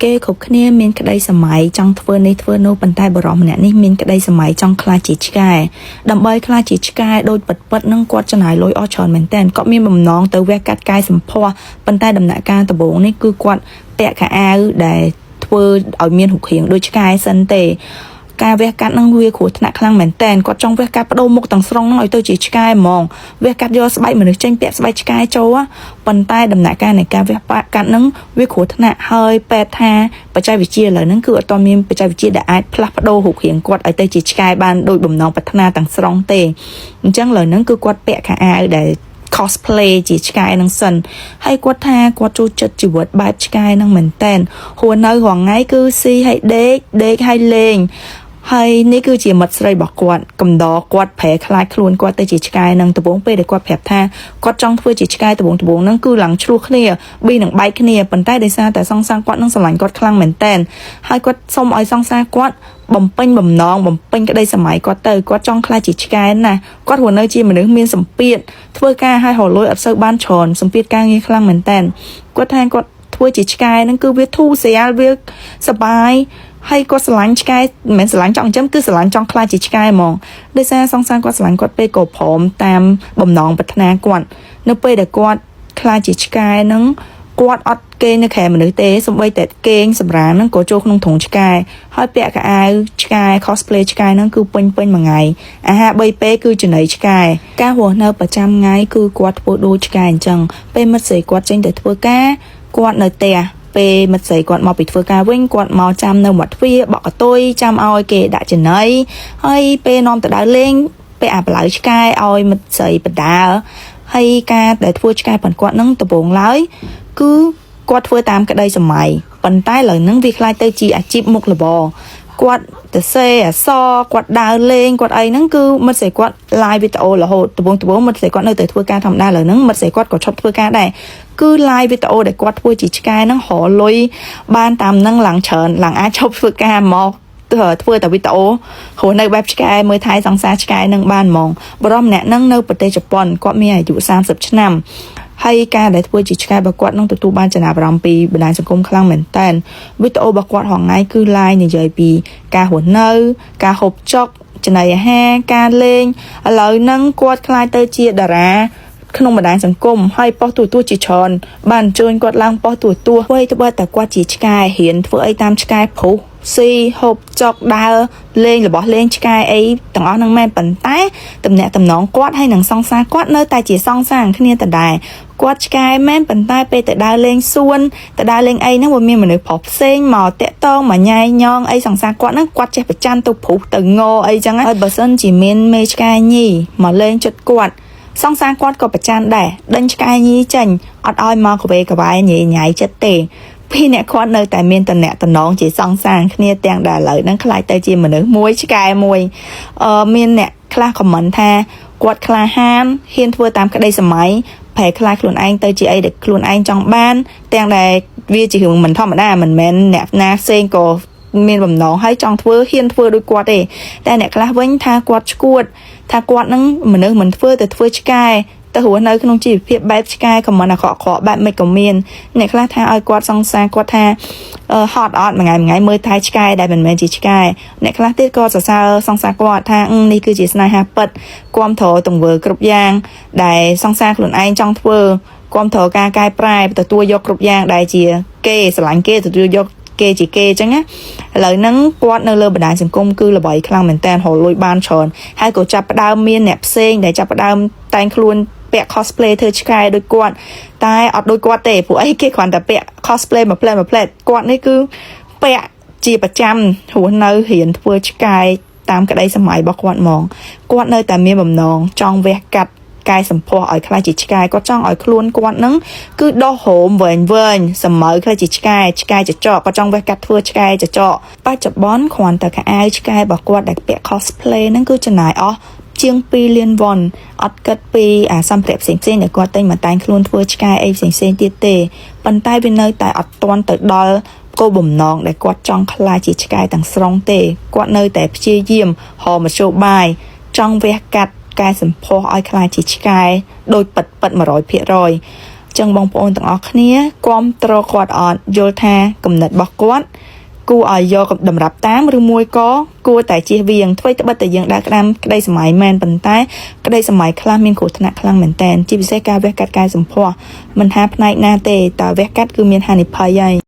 គេគ្រប់គ្នាមានក្តីសម័យចង់ធ្វើនេះធ្វើនោះប៉ុន្តែបរិសម្នាក់នេះមានក្តីសម័យចង់ខ្លាចជាឆ្កែដើម្បីខ្លាចជាឆ្កែដោយពិតនឹងគាត់ចំណាយលុយអស់ច្រើនមែនទែនគាត់មានបំណងទៅវះកាត់កាយសម្ផស្សប៉ុន្តែដំណាក់កាលដំបូងនេះគឺគាត់ពាក់ខោអាវដែលធ្វើឲ្យមានរូបរាងដូចឆ្កែសិនទេការវះកាត់នឹងវាគ្រោះថ្នាក់ខ្លាំងមែនតើគាត់ចង់វះកាត់បដូរមុខទាំងស្រុងនឹងឲ្យទៅជាឆ្កែហ្មងវះកាត់យកស្បែកមនុស្សចេញពាក់ស្បែកឆ្កែចូលប៉ុន្តែដំណាក់កាលនៃការវះកាត់នឹងវាគ្រោះថ្នាក់ហើយពេទ្យថាបច្ចេកវិទ្យាឥឡូវហ្នឹងគឺអត់ទាន់មានបច្ចេកវិទ្យាដែលអាចផ្លាស់ប្ដូររូបរាងគាត់ឲ្យទៅជាឆ្កែបានដោយបំណងប្រាថ្នាទាំងស្រុងទេអញ្ចឹងឥឡូវហ្នឹងគឺគាត់ពាក់ខោអាវដែលcosplay ជាឆ្កែនឹងសិនហើយគាត់ថាគាត់ចូលចិត្តជីវិតបែបឆ្កែនឹងមែនតែនហួរនៅរងថ្ងៃគឺស៊ីហើយដេកហើយលេងហើយនេះគឺជាមិត្តស្រីរបស់គាត់កំដរគាត់ប្រែខ្លាចខ្លួនគាត់ទៅជាឆ្កែនឹងដំបងពេលដែលគាត់ប្រាប់ថាគាត់ចង់ធ្វើជាឆ្កែដំបងហ្នឹងគឺឡើងឆ្លោះគ្នាប៊ីនឹងបែកគ្នាប៉ុន្តែដោយសារតែសង្សារគាត់នឹងស្រឡាញ់គាត់ខ្លាំងមែនតែនហើយគាត់សុំឲ្យសង្សារគាត់បំពេញបំណងបំពេញក្តីសម័យគាត់ទៅគាត់ចង់ខ្លាចជាឆ្កែណាគាត់រស់នៅជាមនុស្សមានសម្ពាធធ្វើការឲ្យរលួយអត់សូវបានច្រើនសម្ពាធការងារខ្លាំងមែនតែនគាត់ថាគាត់ធ្វើជាឆ្កែហ្នឹងគឺវាធូរស្រាលវាសប្បាយហើយគាត់ស្រឡាញ់ឆ្កែមិនមែនស្រឡាញ់ចង់ចឹងគឺស្រឡាញ់ចង់ខ្លាចជាឆ្កែហ្មងដោយសារសង្សារគាត់ស្រឡាញ់គាត់ពេកក៏ព្រមតាមបំណងប្រាថ្នាគាត់នៅពេលដែលគាត់ខ្លាចជាឆ្កែហ្នឹងគាត់អត់គេងនៅខែមនុស្សទេសូម្បីតែគេងសម្រាមហ្នឹងក៏ចូលក្នុងធុងឆ្កែហើយពាក់កៅអៅឆ្កែ cosplay ឆ្កែហ្នឹងគឺពេញមួយថ្ងៃអាហារ3ពេលគឺចំណីឆ្កែការរស់នៅប្រចាំថ្ងៃគឺគាត់ធ្វើដូចឆ្កែអញ្ចឹងពេលមិត្តស្រីគាត់ចេញទៅធ្វើការគាត់នៅផ្ទះពេលមិត្តស្រីគាត់មកពីធ្វើការវិញគាត់មកចាំនៅមាត់ទ្វារបក់កតុយចាំឲ្យគេដាក់ចំណីហើយពេលនាំទៅដើរលេងពេលអាបឡៅឆ្កែឲ្យមិត្តស្រីបដាហើយការដែលធ្វើឆ្កែប៉ុនគាត់នឹងដំបងឡើយគឺគាត់ធ្វើតាមក្តីសម័យប៉ុន្តែឥឡូវហ្នឹងវាខ្លាចទៅជាអាជីពមុខរបរគាត់ទៅសេអសគាត់ដើរលេងគាត់អីហ្នឹងគឺមិត្តស្រីគាត់ live វីដេអូរហូតដំបងមិត្តស្រីគាត់នៅតែធ្វើការធម្មតាឥឡូវហ្នឹងមិត្តស្រីគាត់ក៏ឈប់ធ្វើការដែរគឺ live វីដេអូដែលគាត់ធ្វើជាឆ្កែហ្នឹងរលុយបានតាមហ្នឹងឡើងច្រើនឡើងអាចឈប់ធ្វើការមកធ្វើតែវីដេអូរស់នៅបែបឆ្កែមើលថែសង្សារឆ្កែនឹងបានហ្មងបរិមម្នាក់ហ្នឹងនៅប្រទេសជប៉ុនគាត់មានអាយុ30ឆ្នាំហើយការដែលធ្វើជាឆ្កែរបស់គាត់នឹងទទួលបានចំណាប់អារម្មណ៍ពីបណ្ដាញសង្គមខ្លាំងមែនតើវីដេអូរបស់គាត់ហងៃគឺ live និយាយពីការរស់នៅការហូបចុកចំណីអាហារការលេងឥឡូវហ្នឹងគាត់ខ្លាចទៅជាតារាក្នុងបណ្ដាញសង្គមហើយប៉ុស្តិ៍ទូជាច្រើនបានអញ្ជើញគាត់ឡើងប៉ុស្តិ៍ទូអ្វីទៅបើតែគាត់ជាឆ្កែហ៊ានធ្វើអីតាមឆ្កែព្រុសស៊ីហូបចុកដើរលេងរបស់លេងឆ្កែអីទាំងអស់ហ្នឹងមែនប៉ុន្តែតំណែងតំណងគាត់ហើយនឹងសង្សារគាត់នៅតែជាសង្សារគ្នាដដែលគាត់ឆ្កែមែនប៉ុន្តែពេលទៅដើរលេងសួនទៅដើរលេងអីហ្នឹងវាមានមនុស្សប្រុសផ្សេងមកតាក់តងមកញ៉ៃញងអីសង្សារគាត់ហ្នឹងគាត់ចេះប្រច័ណ្ឌទៅព្រុសទៅងអីចឹងហើយបើសិនជាមានមេឆ្កែញីមកលេងចិត្តគាត់សង្សារគាត់ក៏ប្រច័ណ្ឌដែរដេញឆ្កែញីចេញអត់ឲ្យមកកវេកវាយញ៉ៃញ៉ៃចិត្តទេពីអ្នកគាត់នៅតែមានតំណែងតំណងជាសង្សារគ្នាទាំងដែលឥឡូវហ្នឹងខ្លាចទៅជាមនុស្សមួយឆ្កែមួយមានអ្នកខ្លះខមមិនថាគាត់ក្លាហានហ៊ានធ្វើតាមក្តីសម័យប្រែខ្លាចខ្លួនឯងទៅជាអីដែលខ្លួនឯងចង់បានទាំងដែលវាជារឿងមិនធម្មតាមិនមែនអ្នកណាផ្សេងក៏មានបំណងហើយចង់ធ្វើហ៊ានធ្វើដូចគាត់ទេតែអ្នកខ្លះវិញថាគាត់ឈួតថាគាត់នឹងមនុស្សមិនធ្វើទៅធ្វើឆ្កែទៅរស់នៅក្នុងជីវភាពបែបឆ្កែក៏មិនអាក្រក់បែបមិនក៏មានអ្នកខ្លះថាឲ្យគាត់សង្សារគាត់ថាហត់អត់មួយថ្ងៃមើលថែឆ្កែដែលមិនមែនជាឆ្កែអ្នកខ្លះទៀតក៏សរសើរសង្សារគាត់ថានេះគឺជាស្នេហាពិតគាំទ្រទង្វើគ្រប់យ៉ាងដែលសង្សារខ្លួនឯងចង់ធ្វើគាំទ្រការកែប្រែទទួលយកគ្រប់យ៉ាងដែលជាគេស្រឡាញ់គេទទួលយកគេជាគេអញ្ចឹងណាឥឡូវហ្នឹងគាត់នៅលើបណ្ដាញសង្គមគឺល្បីខ្លាំងមែនតើរលួយបានច្រើនហើយក៏ចាប់ផ្ដើមមានអ្នកផ្សេងដែលចាប់ផ្ដើមតែងខ្លួនពាក់ cosplay ធ្វើឆ្កែដូចគាត់តែអត់ដូចគាត់ទេព្រោះអីគេគ្រាន់តែពាក់ cosplay មួយផ្លែគាត់នេះគឺពាក់ជាប្រចាំរស់នៅរៀនធ្វើឆ្កែតាមក្តីសម័យរបស់គាត់ហ្មងគាត់នៅតែមានបំណងចង់វះកាត់កាយសម្ផស្សឲ្យខ្លាចជាឆ្កែគាត់ចង់ឲ្យខ្លួនគាត់នឹងគឺដោះហូមវែងសម្មើខ្លាចជាឆ្កែចចកគាត់ចង់វះកាត់ធ្វើឆ្កែចកបច្ចុប្បន្នគ្រាន់តែខោអាវឆ្កែរបស់គាត់ដែលពាក់ cosplay ហ្នឹងគឺចំណាយអស់ជាង2លានវ៉ុនអត់គិតពីសម្ភារៈផ្សេងៗដែលគាត់តែងមកតែងខ្លួនធ្វើឆ្កែអីផ្សេងៗទៀតទេប៉ុន្តែវានៅតែអត់ទាន់ទៅដល់គោលបំណងដែលគាត់ចង់ខ្លាចជាឆ្កែទាំងស្រុងទេគាត់នៅតែព្យាយាមហៅមធ្យោបាយចង់វះកាត់កែសម្ផស្សឲ្យខ្លាចជាឆ្កែដោយពិត 100% ច ចឹងបងប្អូនទាំងអស់គ្នាគាំទ្រគាត់អត់យល់ថាគំនិតរបស់គាត់គួរឲ្យយកតម្រាប់តាមឬមួយក៏គួរតែជៀសវាងអ្វីត្បិតតែយើងដើរក្តាមក្តីសម័យមែនប៉ុន្តែក្តីសម័យខ្លះមានគ្រោះថ្នាក់ខ្លាំងមែនតើជាពិសេសការវះកាត់កាយសម្ផស្សមិនថាផ្នែកណាទេតើវះកាត់គឺមានហានិភ័យហើយ